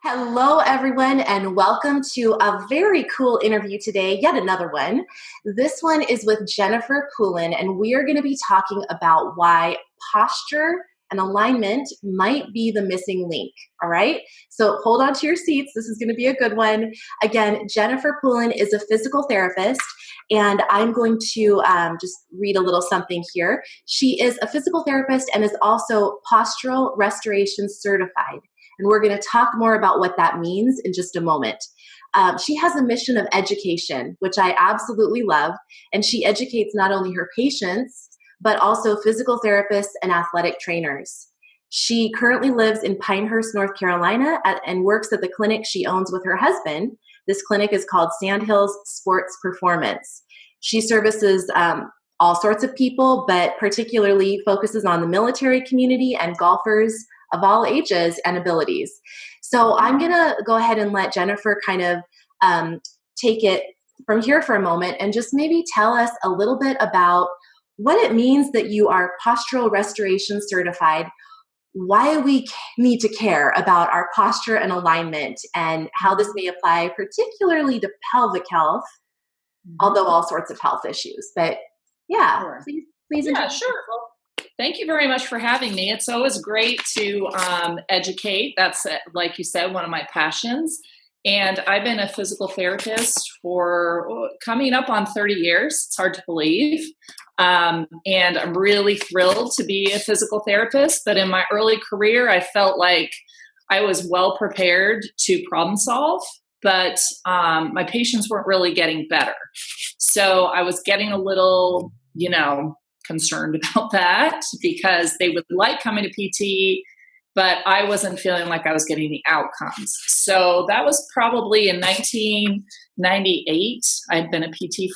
Hello, everyone, and welcome to a very cool interview today, yet another one. This one is with Jennifer Poulin, and we are going to be talking about why posture and alignment might be the missing link, all right? So hold on to your seats. This is going to be a good one. Again, Jennifer Poulin is a physical therapist, and I'm going to just read a little something here. She is a physical therapist and is also Postural Restoration certified. And we're going to talk more about what that means in just a moment. She has a mission of education, which I absolutely love. And she educates not only her patients, but also physical therapists and athletic trainers. She currently lives in Pinehurst, North Carolina, and works at the clinic she owns with her husband. This clinic is called Sandhills Sports Performance. She services all sorts of people, but particularly focuses on the military community and golfers of all ages and abilities. So I'm going to go ahead and let Jennifer kind of take it from here for a moment and just maybe tell us a little bit about what it means that you are postural restoration certified, why we need to care about our posture and alignment, and how this may apply particularly to pelvic health, although all sorts of health issues. But yeah, Sure. please. Yeah, sure. Well, thank you very much for having me. It's always great to educate. That's, like you said, one of my passions. And I've been a physical therapist for coming up on 30 years. It's hard to believe. And I'm really thrilled to be a physical therapist. But in my early career, I felt like I was well prepared to problem solve, but my patients weren't really getting better. So I was getting a little, concerned about that because they would like coming to PT, but I wasn't feeling like I was getting the outcomes. So that was probably in 1998. I'd been a PT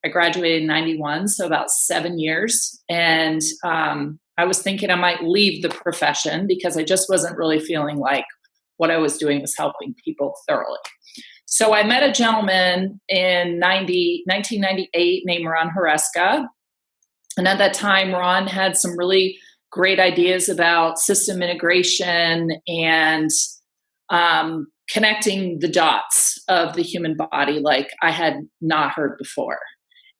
I graduated in 91, so about 7 years. And I was thinking I might leave the profession because I just wasn't really feeling like what I was doing was helping people thoroughly. So I met a gentleman in 1998 named Ron Huresca. And at that time, Ron had some really great ideas about system integration and connecting the dots of the human body like I had not heard before.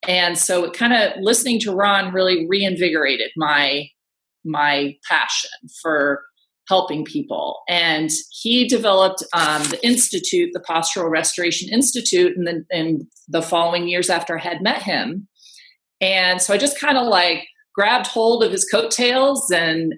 And so it kind of, listening to Ron really reinvigorated my passion for helping people. And he developed the institute, the Postural Restoration Institute, in the following years after I had met him. And so I just kind of grabbed hold of his coattails and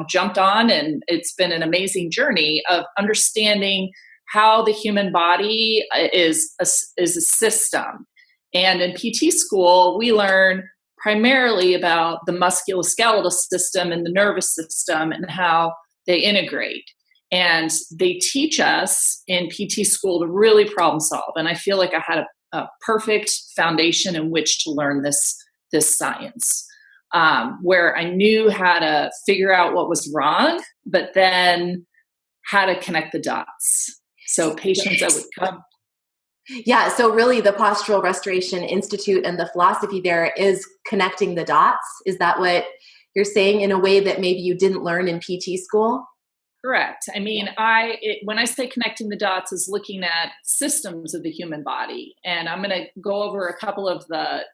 jumped on. And it's been an amazing journey of understanding how the human body is a system. And in PT school, we learn primarily about the musculoskeletal system and the nervous system and how they integrate. And they teach us in PT school to really problem solve. And I feel like I had a perfect foundation in which to learn this science, where I knew how to figure out what was wrong, but then how to connect the dots. So patients that would come. Yeah, so really the Postural Restoration Institute and the philosophy there is connecting the dots. Is that what you're saying, in a way that maybe you didn't learn in PT school? Correct. I mean, when I say connecting the dots, is looking at systems of the human body. And I'm going to go over a couple of the,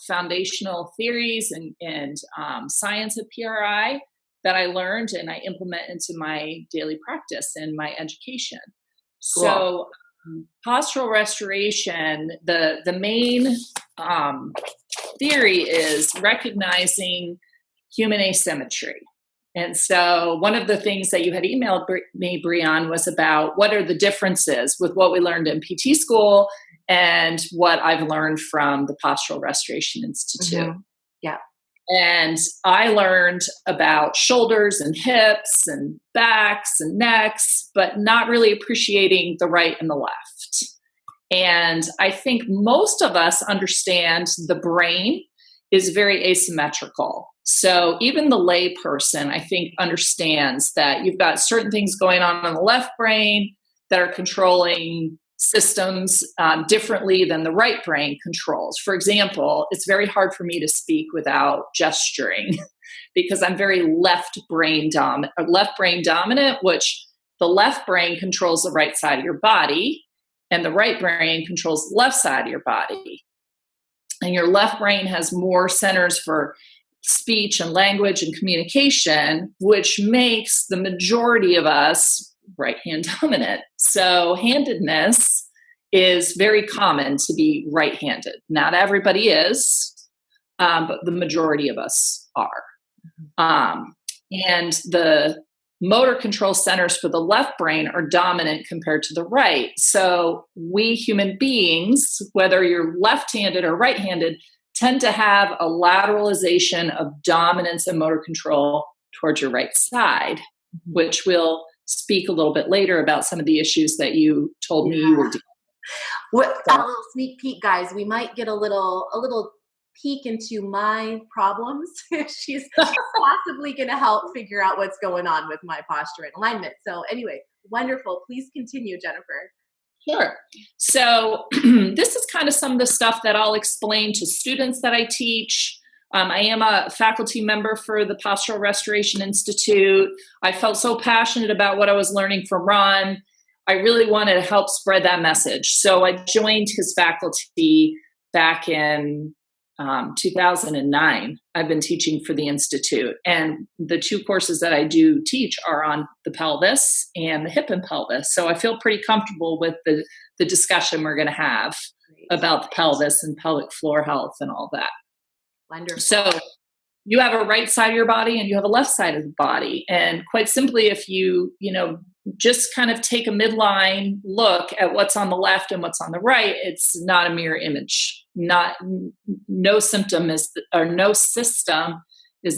foundational theories and science of PRI that I learned and I implement into my daily practice and my education. Cool. So postural restoration, the main theory is recognizing human asymmetry. And so one of the things that you had emailed me, Brianne, was about what are the differences with what we learned in PT school and what I've learned from the Postural Restoration Institute. Mm-hmm. Yeah. And I learned about shoulders and hips and backs and necks, but not really appreciating the right and the left. And I think most of us understand the brain is very asymmetrical. So even the lay person, I think, understands that you've got certain things going on in the left brain that are controlling systems differently than the right brain controls. For example, it's very hard for me to speak without gesturing because I'm very left brain dominant, which the left brain controls the right side of your body, and the right brain controls the left side of your body. And your left brain has more centers for speech and language and communication, which makes the majority of us right hand dominant. So handedness is very common to be right handed. Not everybody is, but the majority of us are. And the motor control centers for the left brain are dominant compared to the right. So we human beings, whether you're left-handed or right-handed, tend to have a lateralization of dominance and motor control towards your right side, which we'll speak a little bit later about some of the issues that you told me you were dealing with. A little sneak peek, guys. We might get a little peek into my problems. She's possibly going to help figure out what's going on with my posture and alignment. So anyway, wonderful. Please continue, Jennifer. Sure. So this is kind of some of the stuff that I'll explain to students that I teach. I am a faculty member for the Postural Restoration Institute. I felt so passionate about what I was learning from Ron. I really wanted to help spread that message. So I joined his faculty back in 2009. I've been teaching for the Institute, and the two courses that I do teach are on the pelvis and the hip and pelvis. So I feel pretty comfortable with the discussion we're going to have about the pelvis and pelvic floor health and all that. Wonderful. So you have a right side of your body and you have a left side of the body. And quite simply, if you just kind of take a midline look at what's on the left and what's on the right, it's not a mirror image. No system is the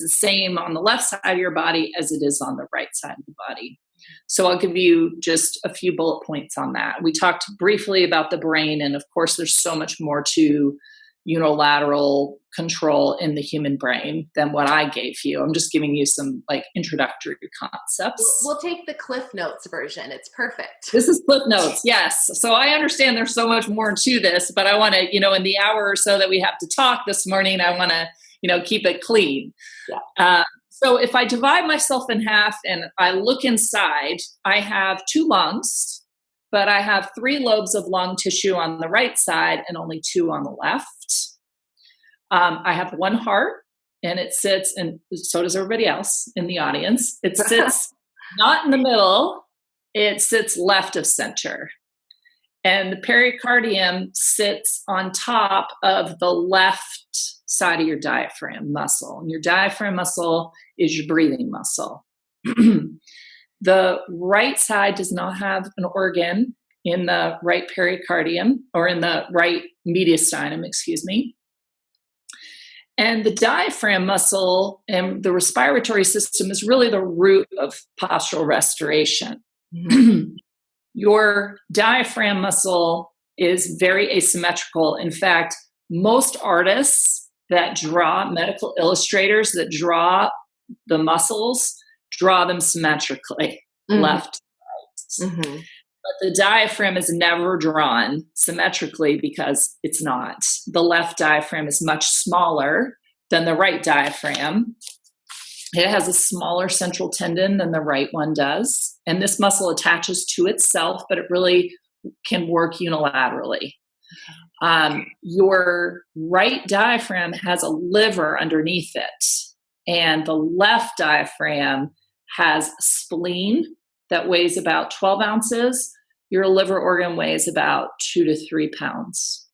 same on the left side of your body as it is on the right side of the body. So I'll give you just a few bullet points on that. We talked briefly about the brain, and of course there's so much more to unilateral control in the human brain than what I gave you. I'm just giving you some introductory concepts. We'll take the Cliff Notes version. It's perfect. This is Cliff Notes. Yes. So I understand there's so much more to this, but I want to, in the hour or so that we have to talk this morning, I want to, keep it clean. Yeah. So if I divide myself in half and I look inside, I have 2 lungs, but I have 3 lobes of lung tissue on the right side and only 2 on the left. I have 1 heart, and it sits, and so does everybody else in the audience. It sits not in the middle, it sits left of center. And the pericardium sits on top of the left side of your diaphragm muscle. And your diaphragm muscle is your breathing muscle. The right side does not have an organ in the right pericardium, or in the right mediastinum, And the diaphragm muscle and the respiratory system is really the root of postural restoration. Mm-hmm. Your diaphragm muscle is very asymmetrical. In fact, most artists that draw, medical illustrators that draw the muscles, draw them symmetrically, left to right. Mm-hmm. But the diaphragm is never drawn symmetrically because it's not. The left diaphragm is much smaller than the right diaphragm. It has a smaller central tendon than the right one does. And this muscle attaches to itself, but it really can work unilaterally. Your right diaphragm has a liver underneath it. And the left diaphragm has a spleen that weighs about 12 ounces. Your liver organ weighs about 2 to 3 pounds.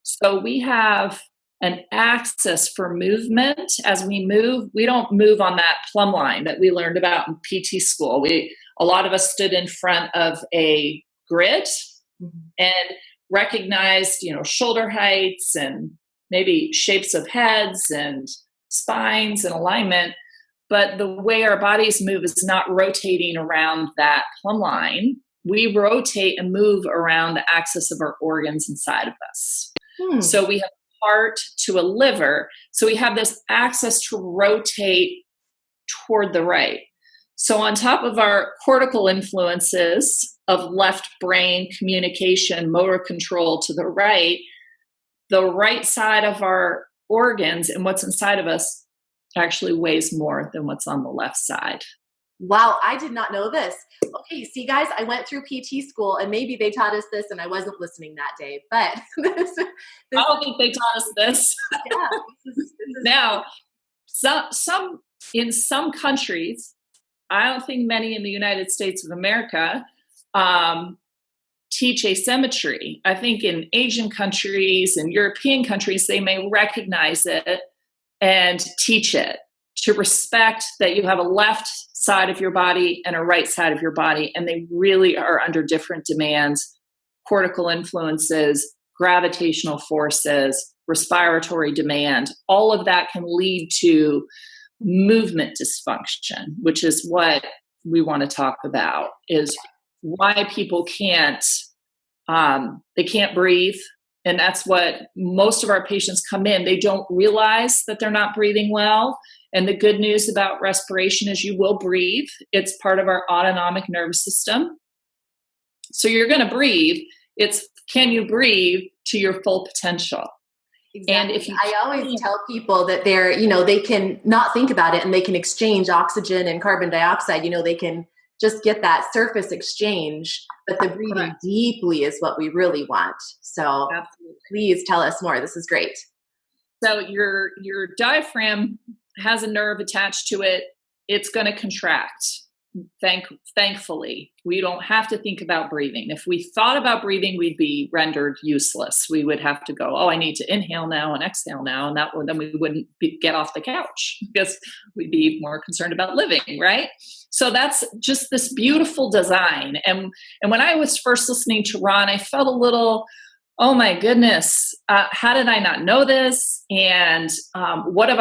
So we have an axis for movement. As we move, we don't move on that plumb line that we learned about in PT school. A lot of us stood in front of a grid and recognized, shoulder heights and maybe shapes of heads and spines and alignment. But the way our bodies move is not rotating around that plumb line. We rotate and move around the axis of our organs inside of us. So we have a heart to a liver. So we have this axis to rotate toward the right. So on top of our cortical influences of left brain communication, motor control to the right side of our organs and what's inside of us actually weighs more than what's on the left side. Wow, I did not know this. Okay, see, guys, I went through PT school, and maybe they taught us this, and I wasn't listening that day. But I don't think they taught us this. yeah, Now, some in some countries, I don't think many in the United States of America teach asymmetry. I think in Asian countries and European countries, they may recognize it and teach it, to respect that you have a left side of your body and a right side of your body, and they really are under different demands, cortical influences, gravitational forces, respiratory demand. All of that can lead to movement dysfunction, which is what we want to talk about, is why people can't breathe. And that's what most of our patients come in. They don't realize that they're not breathing well. And the good news about respiration is you will breathe. It's part of our autonomic nervous system. So you're going to breathe. It's, can you breathe to your full potential? Exactly. And if I always tell people that they're, they can not think about it, and they can exchange oxygen and carbon dioxide. They can just get that surface exchange, but the breathing deeply is what we really want. So absolutely. Please tell us more. This is great. So your diaphragm has a nerve attached to it. It's going to contract. Thankfully, we don't have to think about breathing. If we thought about breathing, we'd be rendered useless. We would have to go, I need to inhale now and exhale now. And then we wouldn't get off the couch, because we'd be more concerned about living, right? So that's just this beautiful design. And when I was first listening to Ron, I felt a little, oh my goodness, how did I not know this? And how am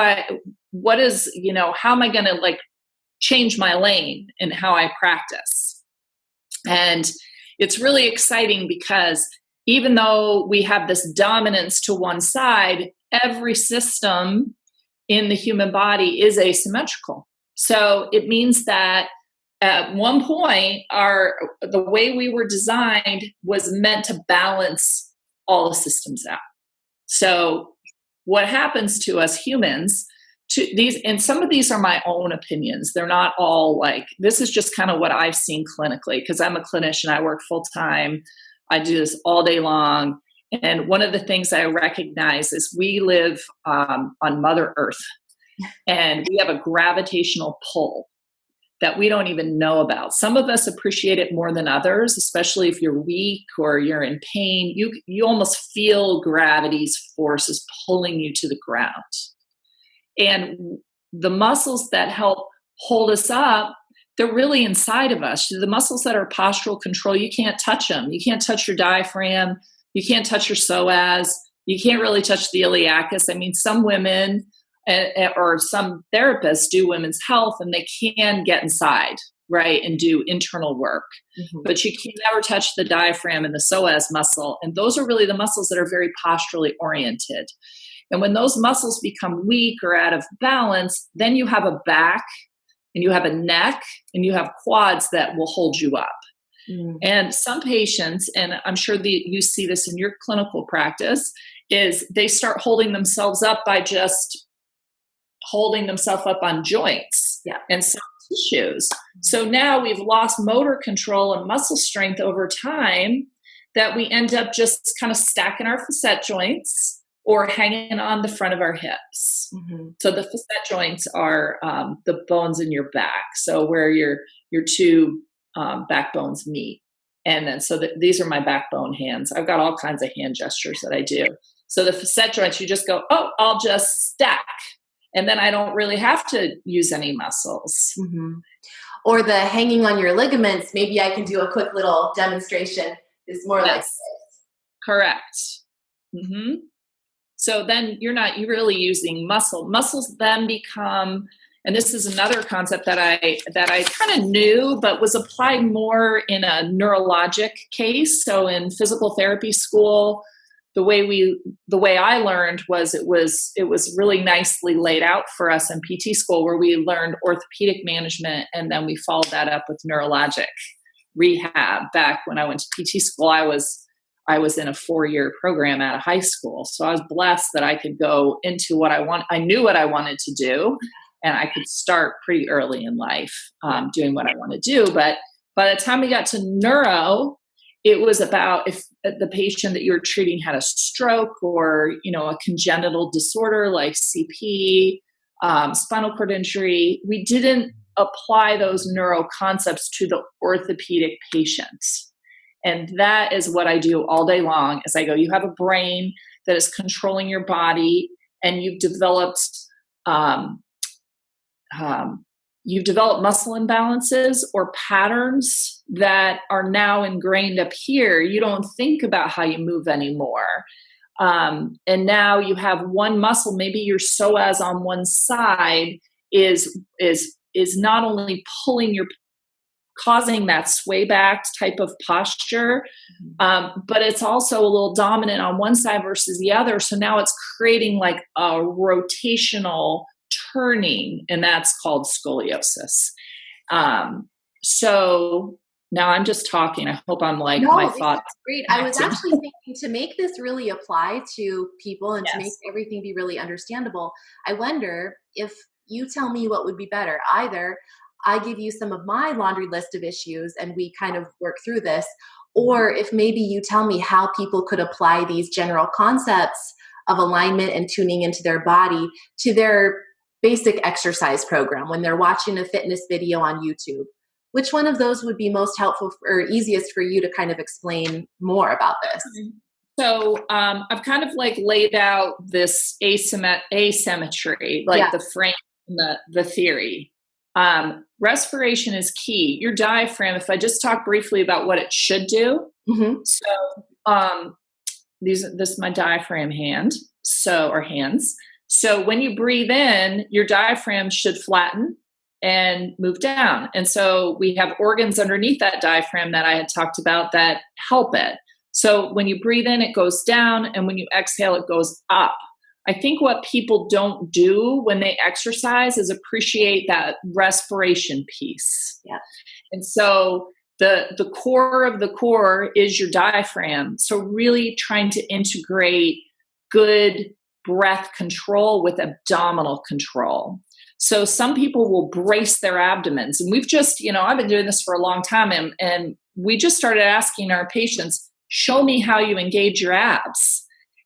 I going to change my lane in how I practice? And it's really exciting, because even though we have this dominance to one side, every system in the human body is asymmetrical. So it means that at one point, the way we were designed was meant to balance all the systems out. So what happens to us humans, and some of these are my own opinions. They're not all this is just kind of what I've seen clinically, because I'm a clinician. I work full time. I do this all day long. And one of the things I recognize is we live on Mother Earth, and we have a gravitational pull that we don't even know about. Some of us appreciate it more than others, especially if you're weak or you're in pain. You almost feel gravity's forces pulling you to the ground. And the muscles that help hold us up, they're really inside of us. The muscles that are postural control, you can't touch them. You can't touch your diaphragm. You can't touch your psoas. You can't really touch the iliacus. I mean, some women or some therapists do women's health, and they can get inside, right, and do internal work. Mm-hmm. But you can never touch the diaphragm and the psoas muscle. And those are really the muscles that are very posturally oriented. And when those muscles become weak or out of balance, then you have a back, and you have a neck, and you have quads that will hold you up. Mm. And some patients, and I'm sure you see this in your clinical practice, is they start holding themselves up by just holding themselves up on joints and some tissues. So now we've lost motor control and muscle strength over time, that we end up just kind of stacking our facet joints or hanging on the front of our hips. Mm-hmm. So the facet joints are the bones in your back, so where your two backbones meet. And then these are my backbone hands. I've got all kinds of hand gestures that I do. So the facet joints, you just go, I'll just stack. And then I don't really have to use any muscles. Mm-hmm. Or the hanging on your ligaments, maybe I can do a quick little demonstration. It's more like this. Correct. Mm-hmm. So then you're really using muscle. Muscles then become, and this is another concept that I kind of knew, but was applied more in a neurologic case. So in physical therapy school, the way I learned was it was really nicely laid out for us in PT school, where we learned orthopedic management, and then we followed that up with neurologic rehab. Back when I went to PT school, I was in a 4-year program out of high school. So I was blessed that I could go into what I want. I knew what I wanted to do, and I could start pretty early in life doing what I want to do. But by the time we got to neuro, it was about if the patient that you were treating had a stroke or, a congenital disorder like CP, spinal cord injury. We didn't apply those neuro concepts to the orthopedic patient. And that is what I do all day long is I go, you have a brain that is controlling your body, and you've developed muscle imbalances or patterns that are now ingrained up here. You don't think about how you move anymore. And now you have one muscle, maybe your psoas on one side is not only causing that sway back type of posture, but it's also a little dominant on one side versus the other. So now it's creating like a rotational turning, and that's called scoliosis. So now I'm just talking. I hope I'm like my thoughts. Great. I was actually thinking to make this really apply to people and to make everything be really understandable. I wonder if you tell me what would be better. Either I give you some of my laundry list of issues and we kind of work through this, or if maybe you tell me how people could apply these general concepts of alignment and tuning into their body to their basic exercise program when they're watching a fitness video on YouTube. Which one of those would be most helpful or easiest for you to kind of explain more about this? So I've kind of like laid out this asymmetry, like the frame, the theory. Respiration is key. Your diaphragm, if I just talk briefly about what it should do. Mm-hmm. So this is my diaphragm hand, or hands. So when you breathe in, your diaphragm should flatten and move down. And so we have organs underneath that diaphragm that I had talked about that help it. So when you breathe in, it goes down, and when you exhale, it goes up. I think what people don't do when they exercise is appreciate that respiration piece. Yeah. And so the core of the core is your diaphragm. So really trying to integrate good breath control with abdominal control. So some people will brace their abdomens, and we've just, I've been doing this for a long time, and we just started asking our patients, show me how you engage your abs.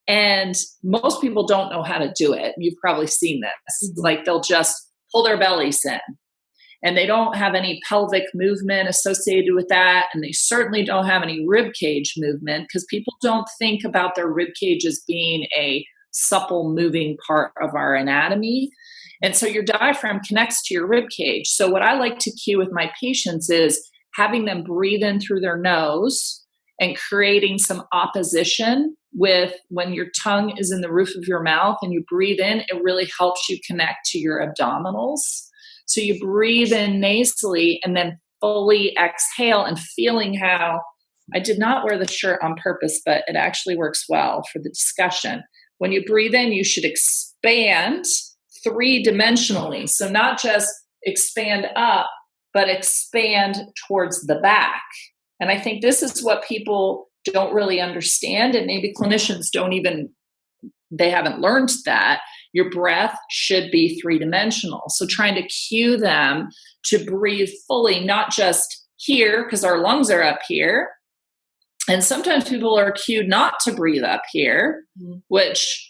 And most people don't know how to do it. You've probably seen this. Mm-hmm. Like they'll just pull their bellies in, and they don't have any pelvic movement associated with that. And they certainly don't have any rib cage movement, because people don't think about their rib cage as being a supple moving part of our anatomy. And so your diaphragm connects to your rib cage. So what I like to cue with my patients is having them breathe in through their nose and creating some opposition with when your tongue is in the roof of your mouth and you breathe in, it really helps you connect to your abdominals. So you breathe in nasally and then fully exhale, and feeling how, I did not wear the shirt on purpose, but it actually works well for the discussion. When you breathe in, you should expand 3-dimensionally. So not just expand up, but expand towards the back. And I think this is what people don't really understand, and maybe clinicians they haven't learned that. Your breath should be 3-dimensional. So trying to cue them to breathe fully, not just here, because our lungs are up here. And sometimes people are cued not to breathe up here, which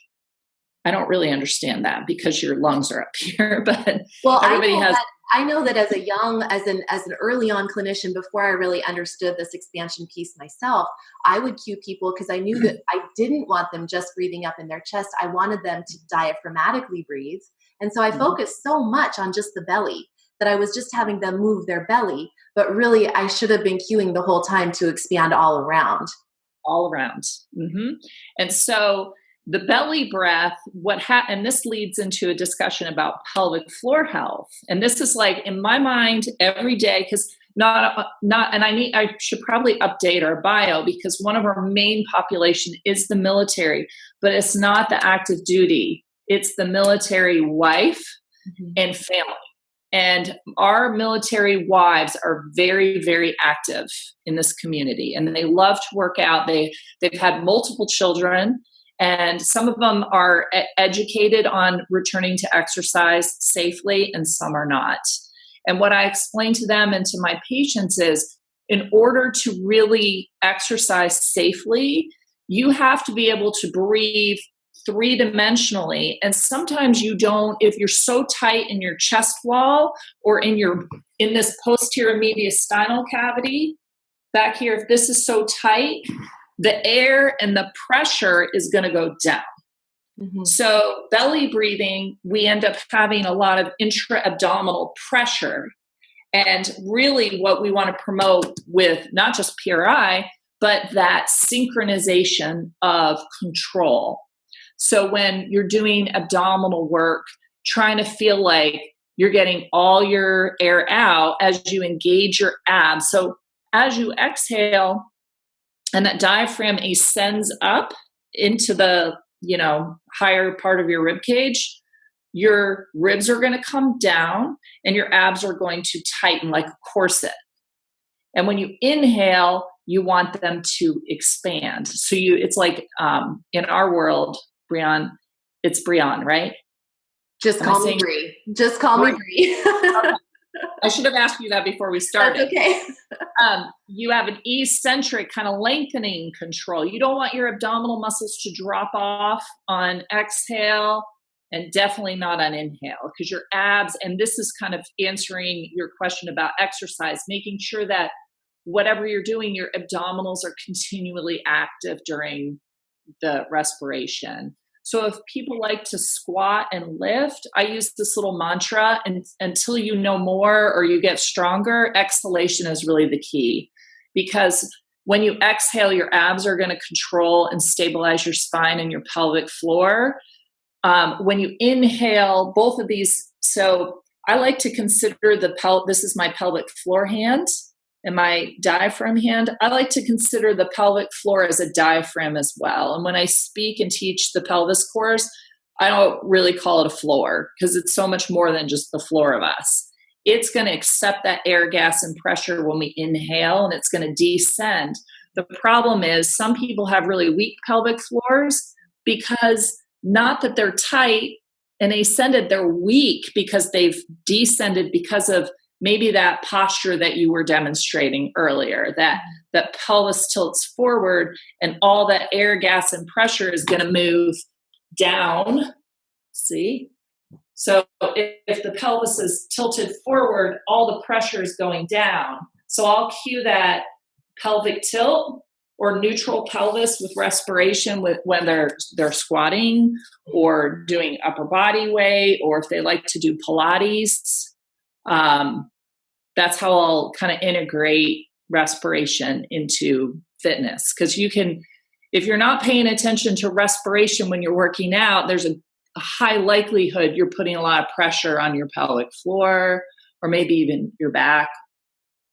I don't really understand that, because your lungs are up here, but everybody has. I know that as an early on clinician, before I really understood this expansion piece myself, I would cue people because I knew that I didn't want them just breathing up in their chest. I wanted them to diaphragmatically breathe. And so I focused so much on just the belly that I was just having them move their belly. But really, I should have been cueing the whole time to expand all around. All around. Mm-hmm. And so the belly breath, and this leads into a discussion about pelvic floor health. And this is like in my mind every day, because I should probably update our bio, because one of our main population is the military, but it's not the active duty. It's the military wife and family. And our military wives are very, very active in this community, and they love to work out. They've had multiple children. And some of them are educated on returning to exercise safely, and some are not. And what I explain to them and to my patients is, in order to really exercise safely, you have to be able to breathe three-dimensionally. And sometimes you don't, if you're so tight in your chest wall or in this posterior mediastinal cavity back here, if this is so tight, the air and the pressure is going to go down. Mm-hmm. So belly breathing, we end up having a lot of intra-abdominal pressure. And really what we want to promote with not just PRI, but that synchronization of control. So when you're doing abdominal work, trying to feel like you're getting all your air out as you engage your abs. So as you exhale and that diaphragm ascends up into the, higher part of your rib cage, your ribs are going to come down and your abs are going to tighten like a corset. And when you inhale, you want them to expand. So it's like in our world, Brianne, it's Brianne, right? Just call me Bri. Just call me Bri. Okay. I should have asked you that before we started. That's okay. You have an eccentric kind of lengthening control. You don't want your abdominal muscles to drop off on exhale, and definitely not on inhale, because your abs, and this is kind of answering your question about exercise, making sure that whatever you're doing, your abdominals are continually active during the respiration. So if people like to squat and lift, I use this little mantra, and until you know more or you get stronger, exhalation is really the key. Because when you exhale, your abs are going to control and stabilize your spine and your pelvic floor. When you inhale, both of these, so I like to consider this is my pelvic floor hand and my diaphragm hand. I like to consider the pelvic floor as a diaphragm as well. And when I speak and teach the pelvis course, I don't really call it a floor, because it's so much more than just the floor of us. It's going to accept that air, gas, and pressure when we inhale, and it's going to descend. The problem is some people have really weak pelvic floors because not that they're tight and ascended, they're weak because they've descended because of maybe that posture that you were demonstrating earlier, that pelvis tilts forward and all that air, gas, and pressure is going to move down. See? So if the pelvis is tilted forward, all the pressure is going down. So I'll cue that pelvic tilt or neutral pelvis with respiration when they're squatting or doing upper body weight, or if they like to do Pilates. That's how I'll kind of integrate respiration into fitness. Because if you're not paying attention to respiration when you're working out, there's a high likelihood you're putting a lot of pressure on your pelvic floor, or maybe even your back,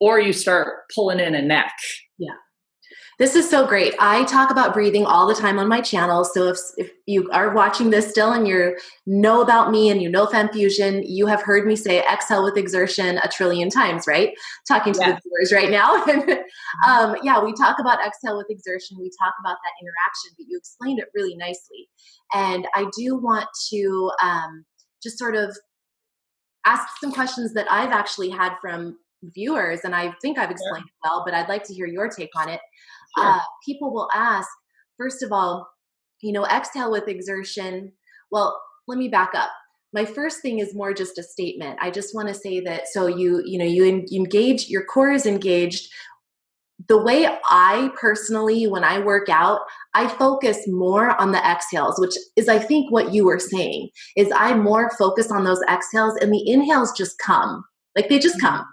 or you start pulling in a neck. Yeah. This is so great. I talk about breathing all the time on my channel. So if you are watching this still and you know about me and you know FemFusion, you have heard me say exhale with exertion 1,000,000,000 times, right? Talking to the viewers right now. We talk about exhale with exertion. We talk about that interaction, but you explained it really nicely. And I do want to just sort of ask some questions that I've actually had from viewers, and I think I've explained it well, but I'd like to hear your take on it. Sure. People will ask, first of all, exhale with exertion. Well, let me back up. My first thing is more just a statement. I just want to say that, so you engage, your core is engaged. The way I personally, when I work out, I focus more on the exhales, which is, I think, what you were saying, is I more focus on those exhales, and the inhales just come. Like, they just come.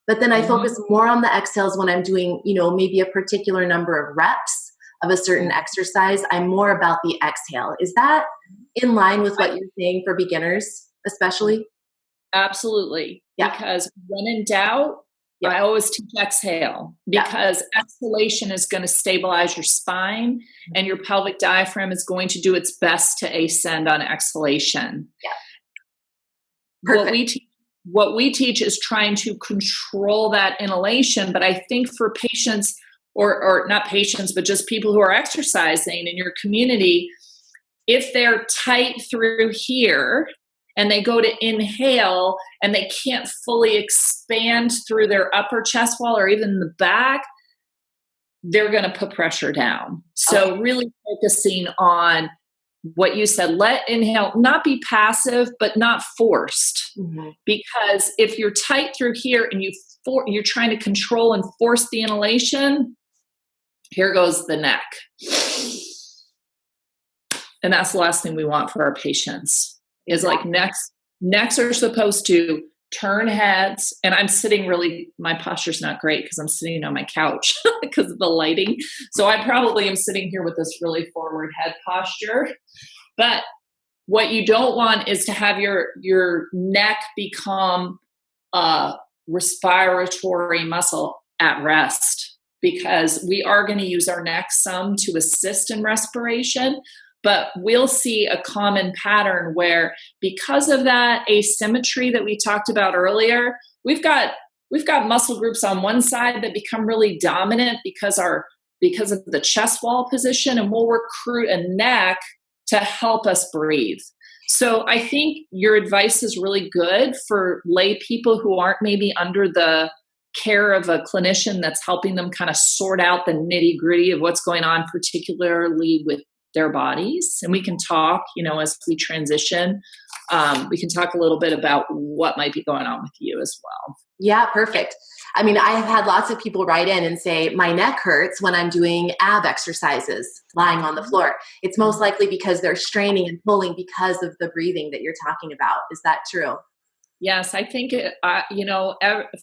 But then I focus more on the exhales when I'm doing, maybe a particular number of reps of a certain exercise. I'm more about the exhale. Is that in line with what you're saying for beginners, especially? Absolutely. Yeah. Because when in doubt, I always teach exhale, because exhalation is going to stabilize your spine, and your pelvic diaphragm is going to do its best to ascend on exhalation. Yeah. Perfect. What we teach is trying to control that inhalation. But I think for patients, or not patients, but just people who are exercising in your community, if they're tight through here and they go to inhale and they can't fully expand through their upper chest wall or even the back, they're going to put pressure down. So really focusing on what you said, let inhale, not be passive, but not forced. Mm-hmm. Because if you're tight through here and you're trying to control and force the inhalation, here goes the neck. And that's the last thing we want for our patients is like necks are supposed to turn heads. And I'm sitting my posture's not great because I'm sitting on my couch because of the lighting. So I probably am sitting here with this really forward head posture. But what you don't want is to have your neck become a respiratory muscle at rest, because we are going to use our neck some to assist in respiration. But we'll see a common pattern where, because of that asymmetry that we talked about earlier, we've got muscle groups on one side that become really dominant because of the chest wall position, and we'll recruit a neck to help us breathe. So I think your advice is really good for lay people who aren't maybe under the care of a clinician that's helping them kind of sort out the nitty-gritty of what's going on, particularly with their bodies. And we can talk, as we transition, we can talk a little bit about what might be going on with you as well. Yeah, perfect. I mean, I have had lots of people write in and say, my neck hurts when I'm doing ab exercises lying on the floor. It's most likely because they're straining and pulling because of the breathing that you're talking about. Is that true? Yes, I think,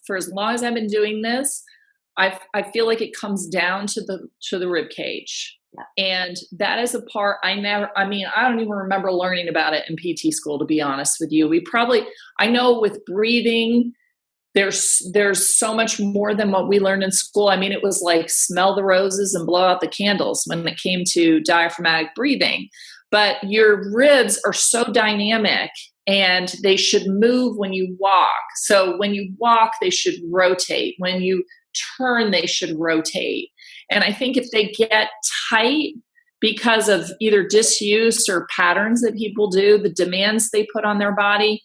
for as long as I've been doing this, I feel like it comes down to the rib cage. Yeah. And that is a part I don't even remember learning about it in PT school, to be honest with you. I know with breathing, there's so much more than what we learned in school. I mean, it was like smell the roses and blow out the candles when it came to diaphragmatic breathing. But your ribs are so dynamic and they should move when you walk. So when you walk, they should rotate. When you turn, they should rotate. And I think if they get tight because of either disuse or patterns that people do, the demands they put on their body,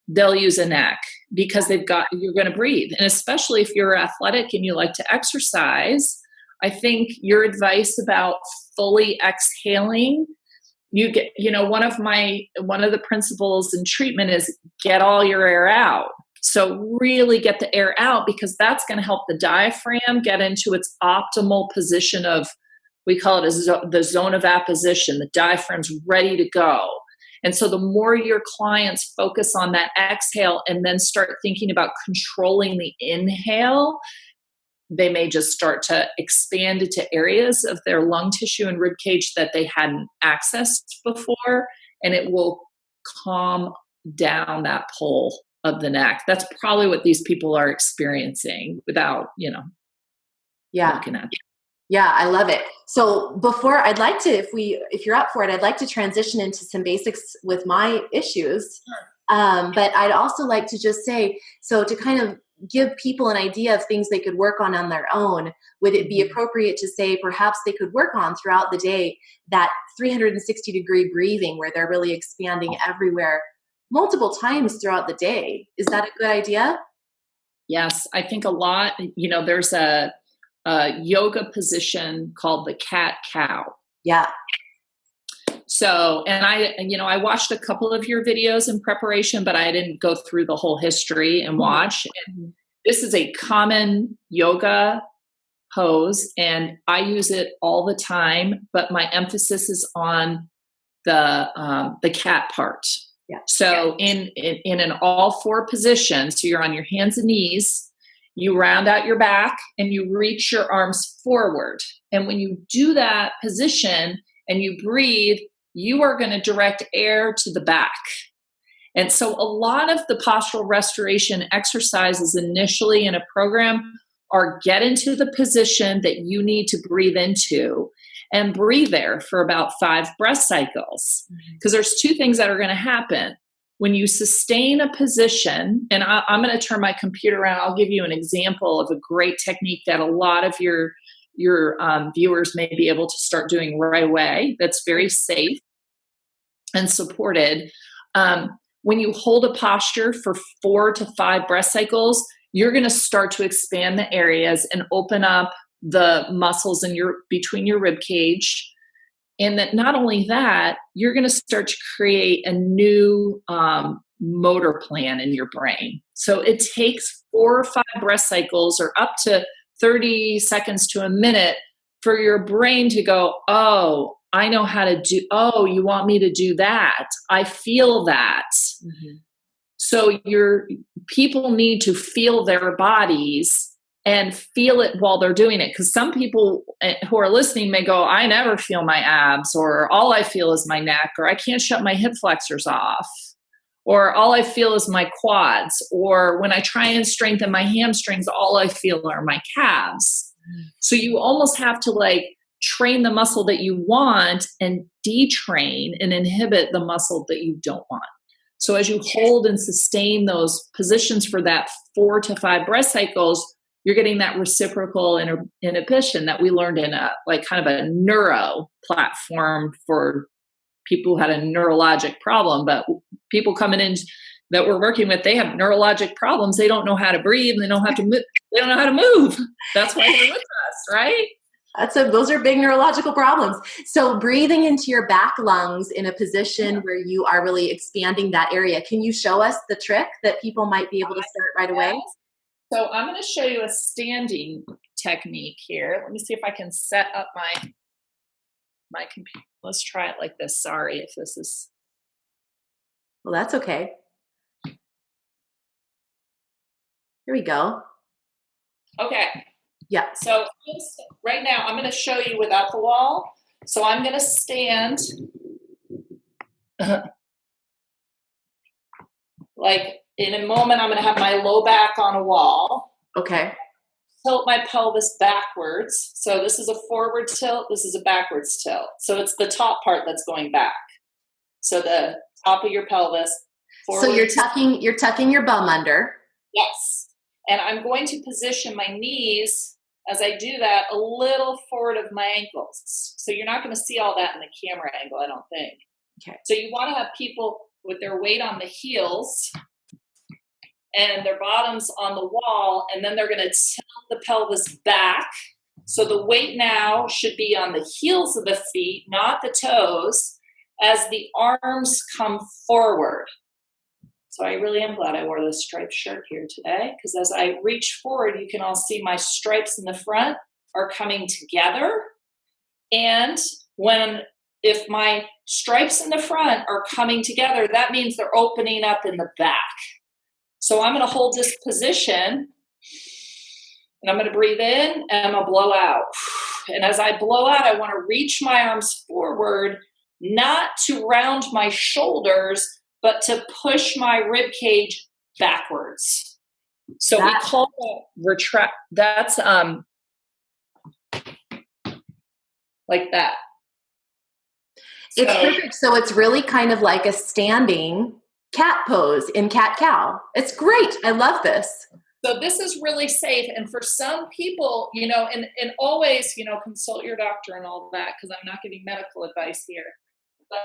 they'll use a neck because you're going to breathe. And especially if you're athletic and you like to exercise, I think your advice about fully exhaling, you get, one of the principles in treatment is get all your air out. So really get the air out, because that's going to help the diaphragm get into its optimal position of, we call it the zone of apposition. The diaphragm's ready to go. And so the more your clients focus on that exhale and then start thinking about controlling the inhale, they may just start to expand into areas of their lung tissue and rib cage that they hadn't accessed before, and it will calm down that pull of the neck. That's probably what these people are experiencing without, looking at it. Yeah, I love it. So before, I'd like to, if you're up for it, I'd like to transition into some basics with my issues. Sure. But I'd also like to just say, so to kind of give people an idea of things they could work on their own, would it be appropriate to say perhaps they could work on throughout the day that 360-degree breathing where they're really expanding everywhere multiple times throughout the day? Is that a good idea? Yes, I think a lot, there's a yoga position called the cat-cow. Yeah. So, and I watched a couple of your videos in preparation, but I didn't go through the whole history and watch. And this is a common yoga pose, and I use it all the time, but my emphasis is on the cat part. Yeah. So in an all four position, so you're on your hands and knees, you round out your back and you reach your arms forward. And when you do that position and you breathe, you are going to direct air to the back. And so a lot of the postural restoration exercises initially in a program are get into the position that you need to breathe into and breathe there for about 5 breath cycles. Because there's 2 things that are going to happen. When you sustain a position, and I'm going to turn my computer around, I'll give you an example of a great technique that a lot of your viewers may be able to start doing right away that's very safe. and supported. When you hold a posture for 4 to 5 breath cycles, you're going to start to expand the areas and open up the muscles in between your rib cage. And that not only that, you're going to start to create a new motor plan in your brain. So it takes 4 or 5 breath cycles or up to 30 seconds to a minute for your brain to go, oh, I know how to do, oh, you want me to do that. I feel that. Mm-hmm. So people need to feel their bodies and feel it while they're doing it. Because some people who are listening may go, I never feel my abs, or all I feel is my neck, or I can't shut my hip flexors off, or all I feel is my quads, or when I try and strengthen my hamstrings, all I feel are my calves. So you almost have to train the muscle that you want and detrain and inhibit the muscle that you don't want. So as you hold and sustain those positions for that 4 to 5 breath cycles, you're getting that reciprocal inhibition that we learned in a kind of a neuro platform for people who had a neurologic problem. But people coming in that we're working with, they have neurologic problems. They don't know how to breathe. And they don't know how to move. That's why they're with us, right? Those are big neurological problems. So breathing into your back lungs in a position where you are really expanding that area. Can you show us the trick that people might be able to start right away? So I'm going to show you a standing technique here. Let me see if I can set up my computer. Let's try it like this. Sorry if this is. Well, that's okay. Here we go. Okay. Yeah. So right now I'm going to show you without the wall. So I'm going to stand in a moment. I'm going to have my low back on a wall. Okay. Tilt my pelvis backwards. So this is a forward tilt. This is a backwards tilt. So it's the top part that's going back. So the top of your pelvis. So you're tucking your bum under. Yes. And I'm going to position my knees as I do that a little forward of my ankles. So you're not going to see all that in the camera angle, I don't think. Okay. So you want to have people with their weight on the heels and their bottoms on the wall, and then they're going to tilt the pelvis back. So the weight now should be on the heels of the feet, not the toes, as the arms come forward. So I really am glad I wore this striped shirt here today, because as I reach forward, you can all see my stripes in the front are coming together. And if my stripes in the front are coming together, that means they're opening up in the back. So I'm going to hold this position, and I'm going to breathe in, and I'm going to blow out. And as I blow out, I want to reach my arms forward, not to round my shoulders, but to push my rib cage backwards. So we call that retract. That's like that. It's perfect. So it's really kind of like a standing cat pose in cat-cow. It's great. I love this. So this is really safe. And for some people, and always, consult your doctor and all that, because I'm not giving medical advice here. But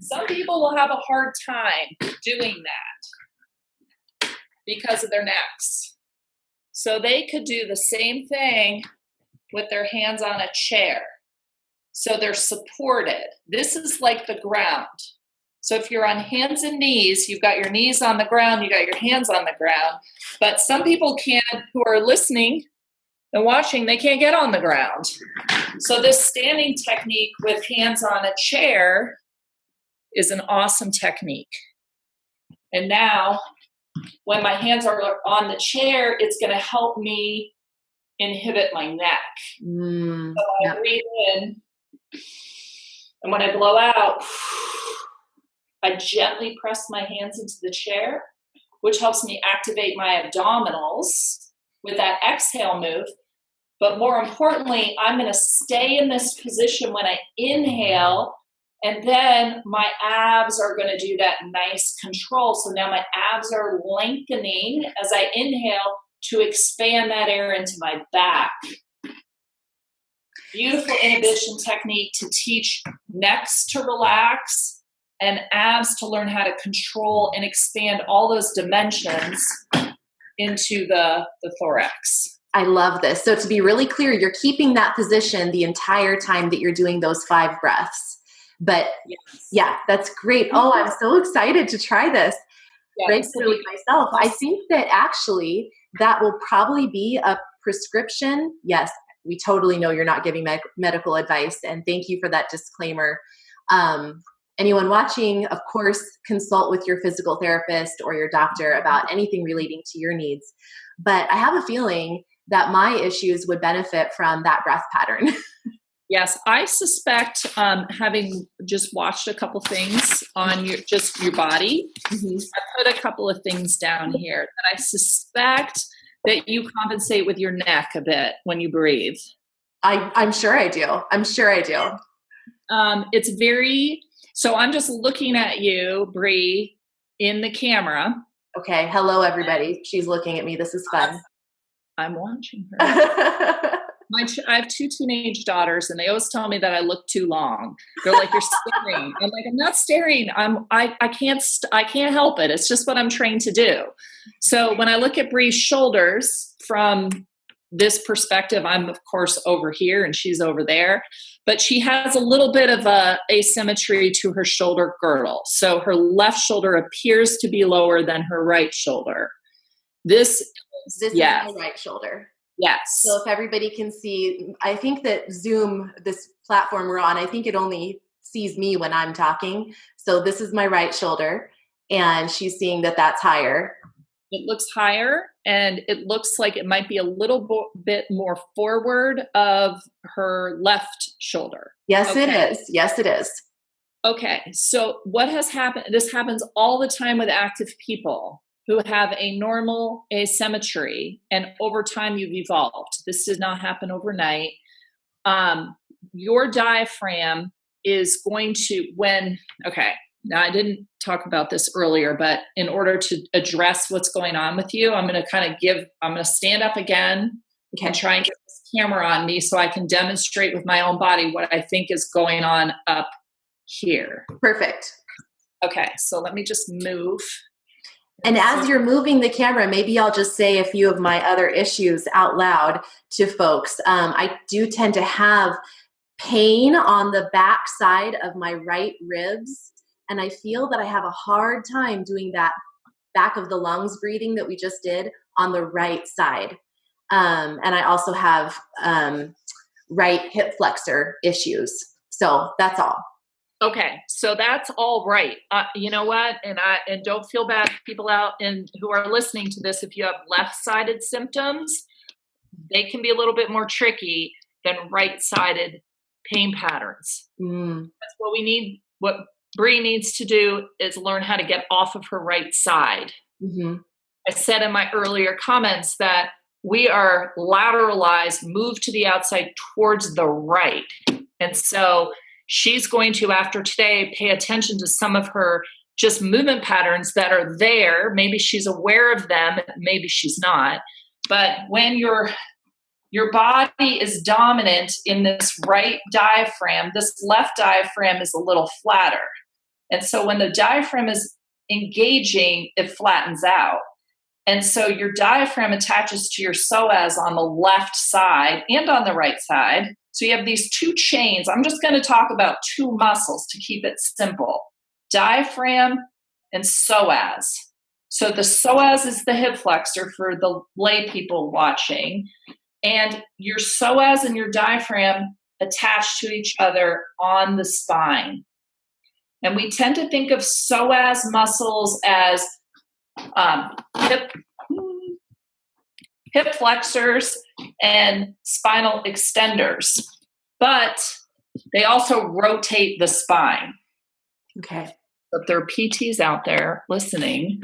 some people will have a hard time doing that because of their necks. So they could do the same thing with their hands on a chair. So they're supported. This is like the ground. So if you're on hands and knees, you've got your knees on the ground, you got your hands on the ground. But some people who are listening and watching, they can't get on the ground. So this standing technique with hands on a chair is an awesome technique. And now, when my hands are on the chair, it's going to help me inhibit my neck. So I breathe in, and when I blow out, I gently press my hands into the chair, which helps me activate my abdominals with that exhale move. But more importantly, I'm going to stay in this position when I inhale, and then my abs are going to do that nice control. So now my abs are lengthening as I inhale to expand that air into my back. beautiful inhibition technique to teach necks to relax and abs to learn how to control and expand all those dimensions into the thorax. I love this. So to be really clear, you're keeping that position the entire time that you're doing those 5 breaths. But yes. Yeah, that's great. Oh, I'm so excited to try this regularly myself. I think that actually that will probably be a prescription. Yes, we totally know you're not giving medical advice, and thank you for that disclaimer. Anyone watching, of course, consult with your physical therapist or your doctor about anything relating to your needs. But I have a feeling that my issues would benefit from that breath pattern. Yes, I suspect, having just watched a couple things on your body, I put a couple of things down here that I suspect that you compensate with your neck a bit when you breathe. I'm sure I do. It's very, so I'm just looking at you, Bree, in the camera. Okay. Hello, everybody. She's looking at me. This is fun. I'm watching her. I have 2 teenage daughters, and they always tell me that I look too long. They're like, "You're staring." I'm like, "I'm not staring. I can't help it. It's just what I'm trained to do." So when I look at Bree's shoulders from this perspective, I'm of course over here and she's over there, but she has a little bit of a asymmetry to her shoulder girdle. So her left shoulder appears to be lower than her right shoulder. This is my right shoulder. Yes. So if everybody can see, I think that Zoom, this platform we're on, I think it only sees me when I'm talking. So this is my right shoulder, and she's seeing that that's higher. It looks higher, and it looks like it might be a little bit more forward of her left shoulder. Yes, It is. Yes, it is. Okay. So what has happened, this happens all the time with active people who have a normal asymmetry, and over time you've evolved. This did not happen overnight. Your diaphragm is going to, now I didn't talk about this earlier, but in order to address what's going on with you, I'm going to stand up again and try and get this camera on me so I can demonstrate with my own body what I think is going on up here. Perfect. Okay, so let me just move. And as you're moving the camera, maybe I'll just say a few of my other issues out loud to folks. I do tend to have pain on the back side of my right ribs, and I feel that I have a hard time doing that back of the lungs breathing that we just did on the right side. And I also have right hip flexor issues. So that's all. Okay, so that's all right. You know what? And don't feel bad, people out and who are listening to this. If you have left-sided symptoms, they can be a little bit more tricky than right-sided pain patterns. That's what we need. What Bree needs to do is learn how to get off of her right side. I said in my earlier comments that we are lateralized, moved to the outside towards the right, and so she's going to, after today, pay attention to some of her just movement patterns that are there. Maybe she's aware of them, maybe she's not. But when your body is dominant in this right diaphragm, this left diaphragm is a little flatter. And so when the diaphragm is engaging, it flattens out. And so your diaphragm attaches to your psoas on the left side and on the right side. So you have these 2 chains. I'm just going to talk about 2 muscles to keep it simple. Diaphragm and psoas. So the psoas is the hip flexor for the lay people watching. And your psoas and your diaphragm attach to each other on the spine. And we tend to think of psoas muscles as hip flexors and spinal extenders, but they also rotate the spine. Okay. But there are PTs out there listening.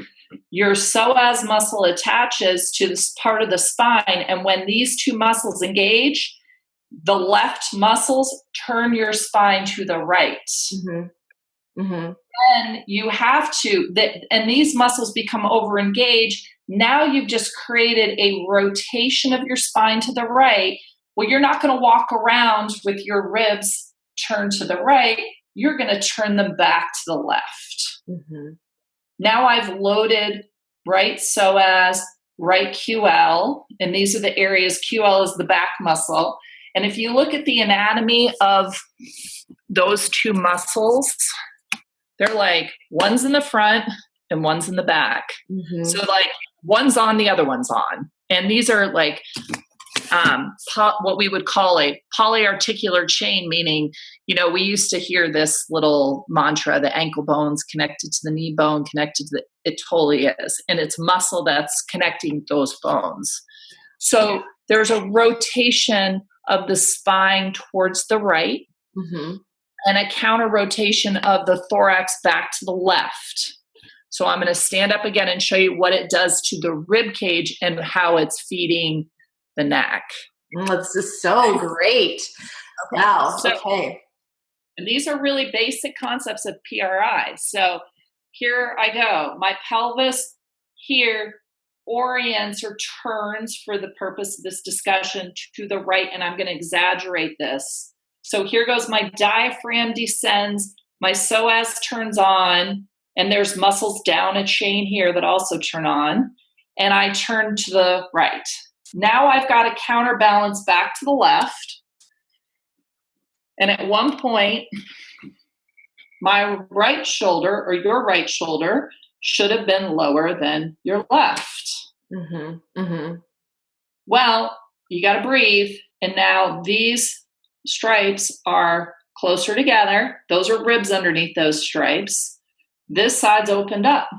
Your psoas muscle attaches to this part of the spine, and when these 2 muscles engage, the left muscles turn your spine to the right. And you have to, and these muscles become overengaged. Now you've just created a rotation of your spine to the right, Well, you're not going to walk around with your ribs turned to the right. You're going to turn them back to the left. Mm-hmm. Now I've loaded right psoas, right QL, and these are the areas. QL is the back muscle. And if you look at the anatomy of those two muscles, they're like one's in the front and one's in the back. Mm-hmm. So like one's on, the other one's on. And these are like what we would call a polyarticular chain, meaning, we used to hear this little mantra, the ankle bone's connected to the knee bone, connected to it totally is. And it's muscle that's connecting those bones. So there's a rotation of the spine towards the right, mm-hmm. and a counter rotation of the thorax back to the left. So I'm going to stand up again and show you what it does to the rib cage and how it's feeding the neck. This is so great. Okay. Wow. Okay. And these are really basic concepts of PRI. So here I go. My pelvis here orients or turns, for the purpose of this discussion, to the right, and I'm going to exaggerate this. So here goes my diaphragm descends, my psoas turns on, and there's muscles down a chain here that also turn on, and I turn to the right. Now I've got to counterbalance back to the left. And at one point, my right shoulder or your right shoulder should have been lower than your left. Mm-hmm. Mm-hmm. Well, you got to breathe. And now these stripes are closer together. Those are ribs underneath those stripes. This side's opened up.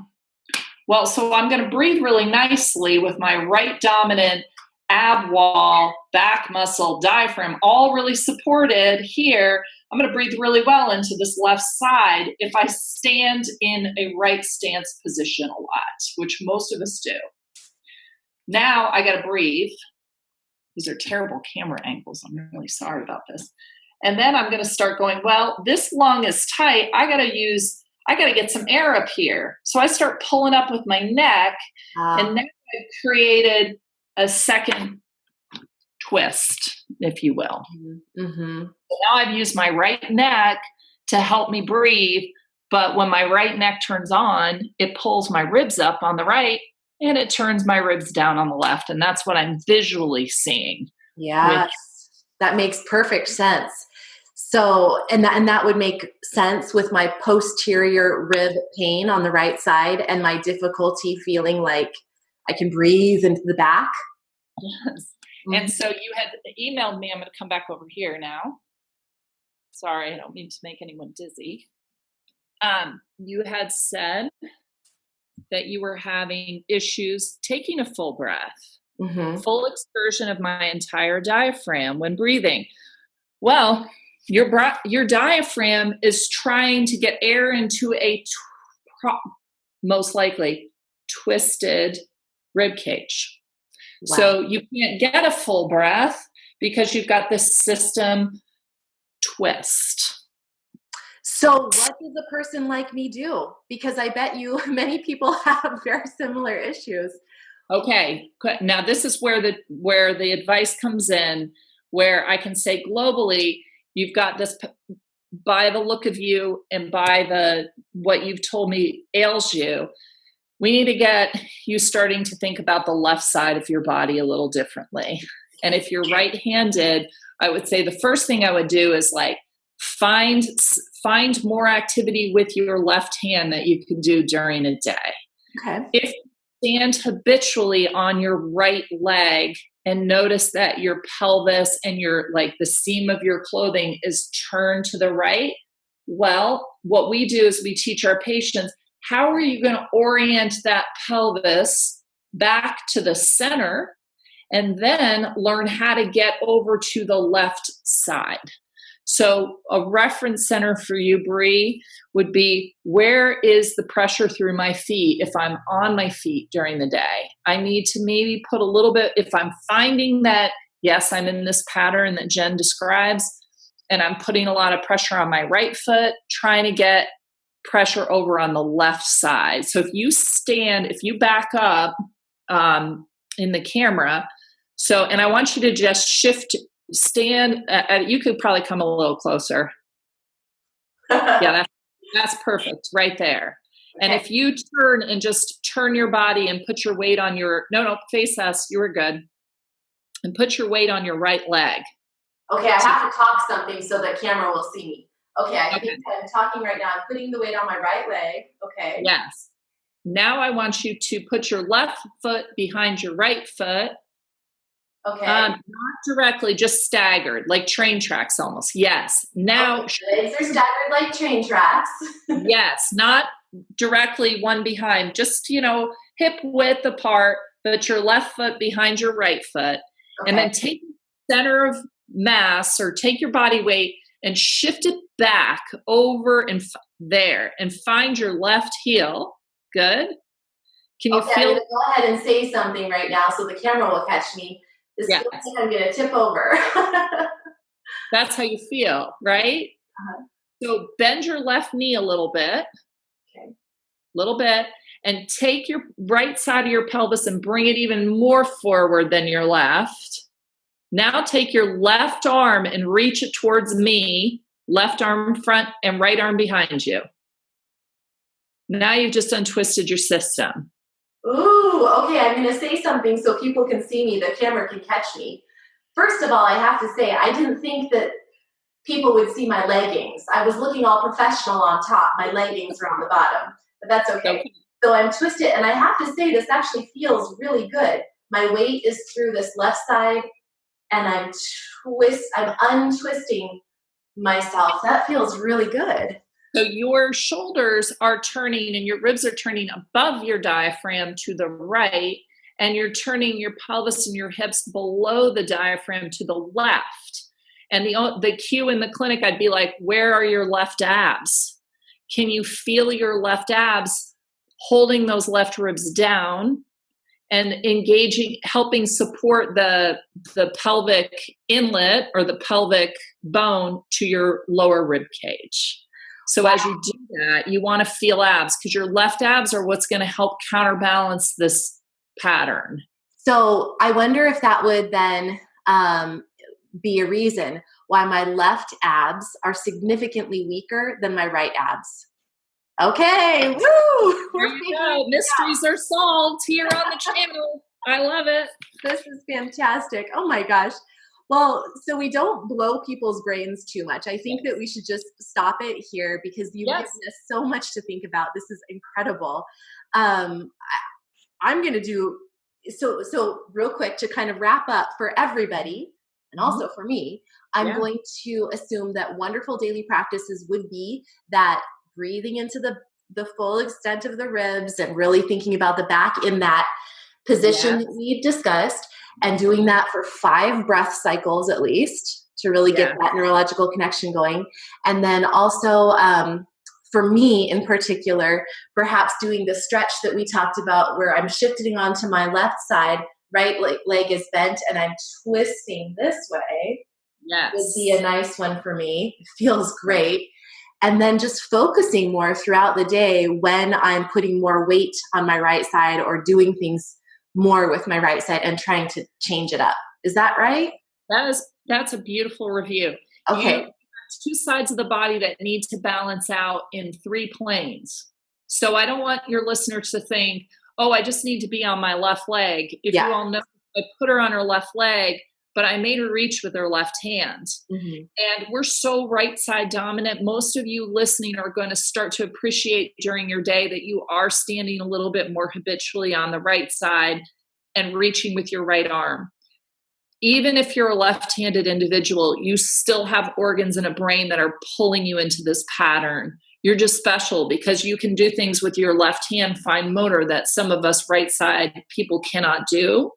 Well, so I'm going to breathe really nicely with my right dominant ab wall, back muscle, diaphragm, all really supported here. I'm going to breathe really well into this left side if I stand in a right stance position a lot, which most of us do. Now I got to breathe. These are terrible camera angles. I'm really sorry about this. And then I'm going to start going, well, this lung is tight. I got to get some air up here. So I start pulling up with my neck, and now I've created a second twist, if you will. Mm-hmm. Now I've used my right neck to help me breathe, but when my right neck turns on, it pulls my ribs up on the right, and it turns my ribs down on the left, and that's what I'm visually seeing. Yes, that makes perfect sense. So, and that would make sense with my posterior rib pain on the right side and my difficulty feeling like I can breathe into the back. Yes. Mm-hmm. And so you had emailed me. I'm going to come back over here now. Sorry, I don't mean to make anyone dizzy. You had said that you were having issues taking a full breath, mm-hmm. full exertion of my entire diaphragm when breathing. Well, your diaphragm is trying to get air into a most likely twisted rib cage. Wow. So you can't get a full breath because you've got this system twist. So what does a person like me do? Because I bet you many people have very similar issues. Okay. Now this is where the advice comes in, where I can say globally, you've got this, by the look of you and by what you've told me ails you, we need to get you starting to think about the left side of your body a little differently. And if you're right-handed, I would say the first thing I would do is like find more activity with your left hand that you can do during a day. Okay. If you stand habitually on your right leg and notice that your pelvis and the seam of your clothing is turned to the right, well, what we do is we teach our patients, how are you going to orient that pelvis back to the center, and then learn how to get over to the left side. So a reference center for you, Bree, would be, where is the pressure through my feet if I'm on my feet during the day? I need to maybe put a little bit, if I'm finding that, yes, I'm in this pattern that Jen describes, and I'm putting a lot of pressure on my right foot, trying to get pressure over on the left side. So if you back up in the camera, and I want you to just shift stand, you could probably come a little closer. Yeah, that's perfect right there. Okay. And if you turn and just turn your body and put your weight on your, no, face us, you were good. And put your weight on your right leg. Okay, I have to talk something so the camera will see me. Okay, I think I'm talking right now. I'm putting the weight on my right leg. Okay. Yes. Now I want you to put your left foot behind your right foot. Okay. Not directly, just staggered, like train tracks almost. Yes. Now. Legs are staggered like train tracks. Yes. Not directly one behind, just, hip width apart, but your left foot behind your right foot. Okay. And then take the center of mass or take your body weight and shift it back over and there and find your left heel. Good. Can you feel? I'm gonna go ahead and say something right now so the camera will catch me. This feels like I'm going to tip over. That's how you feel, right? So bend your left knee a little bit. Okay. Little bit. And take your right side of your pelvis and bring it even more forward than your left. Now take your left arm and reach it towards me. Left arm front and right arm behind you. Now you've just untwisted your system. Ooh, okay, I'm going to say something so people can see me, the camera can catch me. First of all, I have to say, I didn't think that people would see my leggings. I was looking all professional on top. My leggings are on the bottom, but that's okay. So I'm twisted, and I have to say, this actually feels really good. My weight is through this left side, and I'm untwisting myself. That feels really good. So your shoulders are turning and your ribs are turning above your diaphragm to the right, and you're turning your pelvis and your hips below the diaphragm to the left. And the cue in the clinic, I'd be like, where are your left abs? Can you feel your left abs holding those left ribs down and engaging, helping support the pelvic inlet or the pelvic bone to your lower rib cage? So as you do that, you want to feel abs because your left abs are what's going to help counterbalance this pattern. So I wonder if that would then be a reason why my left abs are significantly weaker than my right abs. Okay, woo! There you go. Mysteries are solved here on the channel. I love it. This is fantastic. Oh my gosh. Well, so we don't blow people's brains too much. I think that we should just stop it here because you've given us so much to think about. This is incredible. I'm going to do, so real quick to kind of wrap up for everybody and also for me, I'm going to assume that wonderful daily practices would be that breathing into the full extent of the ribs and really thinking about the back in that position that we've discussed. And doing that for 5 breath cycles at least to really get that neurological connection going. And then also, for me in particular, perhaps doing the stretch that we talked about where I'm shifting onto my left side, right leg is bent, and I'm twisting this way. Would be a nice one for me. It feels great. And then just focusing more throughout the day when I'm putting more weight on my right side or doing things more with my right side and trying to change it up. Is that right? That's a beautiful review. Okay. You have 2 sides of the body that need to balance out in 3 planes. So I don't want your listeners to think, oh, I just need to be on my left leg. If you all know, I put her on her left leg, but I made her reach with her left hand. Mm-hmm. And we're so right side dominant. Most of you listening are going to start to appreciate during your day that you are standing a little bit more habitually on the right side and reaching with your right arm. Even if you're a left-handed individual, you still have organs and a brain that are pulling you into this pattern. You're just special because you can do things with your left hand, fine motor, that some of us right side people cannot do.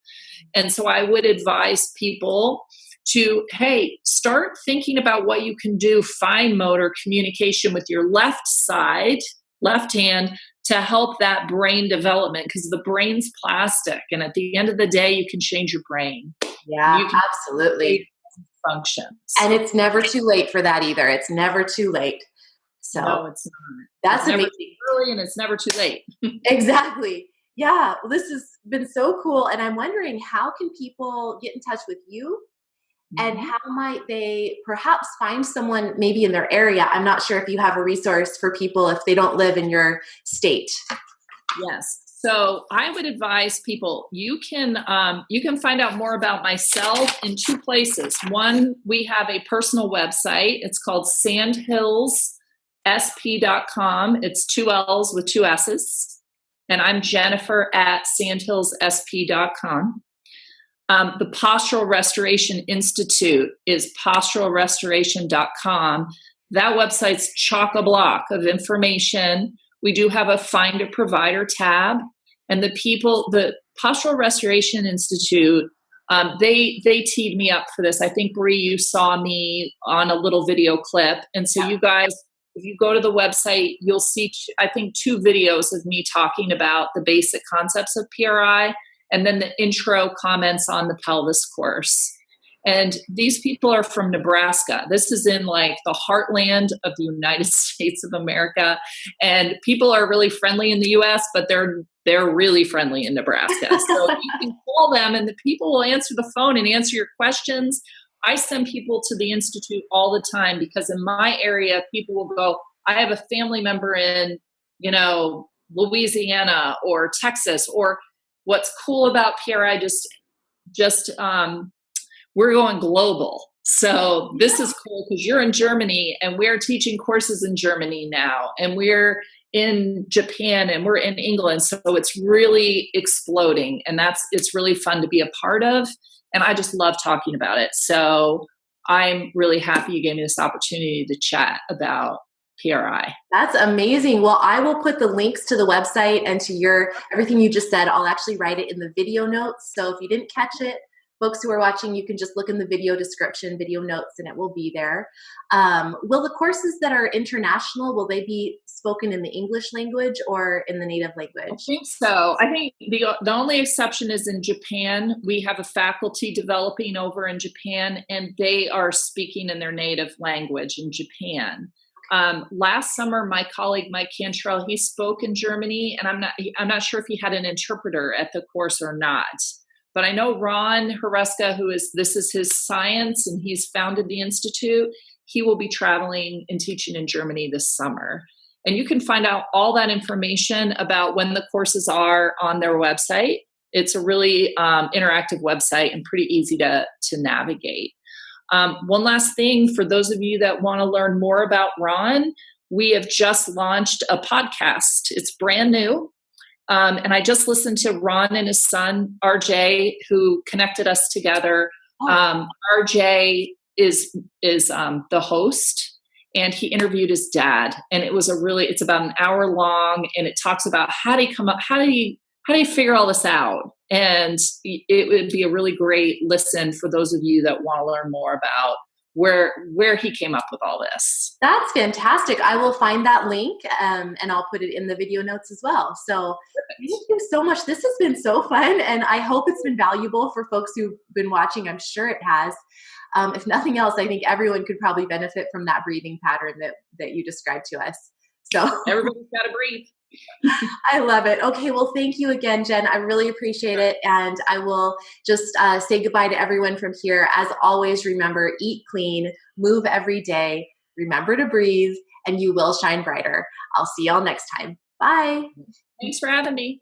And so I would advise people to, hey, start thinking about what you can do, fine motor communication with your left side, left hand, to help that brain development, because the brain's plastic. And at the end of the day, you can change your brain. Yeah, absolutely. Functions. And it's never too late for that either. It's never too late. So no, it's not. That's amazing. Never too early and it's never too late. Exactly. Yeah. Well, this has been so cool. And I'm wondering, how can people get in touch with you And how might they perhaps find someone maybe in their area? I'm not sure if you have a resource for people if they don't live in your state. Yes. So I would advise people, you can find out more about myself in two places. One, we have a personal website. It's called sandhillssp.com. It's 2 L's with 2 S's. And I'm Jennifer at sandhillssp.com. The Postural Restoration Institute is posturalrestoration.com. That website's chock-a-block of information. We do have a Find a Provider tab. And the Postural Restoration Institute, they teed me up for this. I think, Bree, you saw me on a little video clip. And so you guys, if you go to the website, you'll see, I think, 2 videos of me talking about the basic concepts of PRI, and then the intro comments on the pelvis course. And these people are from Nebraska. This is in like the heartland of the United States of America. And people are really friendly in the US, but they're really friendly in Nebraska. So you can call them and the people will answer the phone and answer your questions. I send people to the Institute all the time because in my area, people will go, I have a family member in, Louisiana or Texas. Or what's cool about PRI, we're going global. So this is cool because you're in Germany and we're teaching courses in Germany now, and we're in Japan and we're in England. So it's really exploding, and it's really fun to be a part of. And I just love talking about it. So I'm really happy you gave me this opportunity to chat about PRI. That's amazing. Well, I will put the links to the website and to everything you just said. I'll actually write it in the video notes. So if you didn't catch it, folks who are watching, you can just look in the video description, video notes, and it will be there. Will the courses that are international, will they be spoken in the English language or in the native language? I think so. I think the only exception is in Japan. We have a faculty developing over in Japan, and they are speaking in their native language in Japan. Last summer, my colleague Mike Cantrell, he spoke in Germany, and I'm not sure if he had an interpreter at the course or not. But I know Ron Hureska, this is his science, and he's founded the Institute. He will be traveling and teaching in Germany this summer. And you can find out all that information about when the courses are on their website. It's a really interactive website and pretty easy to navigate. One last thing, for those of you that want to learn more about Ron, we have just launched a podcast. It's brand new. And I just listened to Ron and his son, RJ, who connected us together. RJ is the host, and he interviewed his dad. And it's about an hour long, and it talks about how do you figure all this out? And it would be a really great listen for those of you that want to learn more about where he came up with all this. That's fantastic. I will find that link and I'll put it in the video notes as well. So thank you so much. This has been so fun, and I hope it's been valuable for folks who've been watching. I'm sure it has. If nothing else, I think everyone could probably benefit from that breathing pattern that you described to us. So everybody's got to breathe. I love it. Okay, well, thank you again, Jen. I really appreciate it. And I will just say goodbye to everyone from here. As always, remember, eat clean, move every day, remember to breathe, and you will shine brighter. I'll see y'all next time. Bye. Thanks for having me.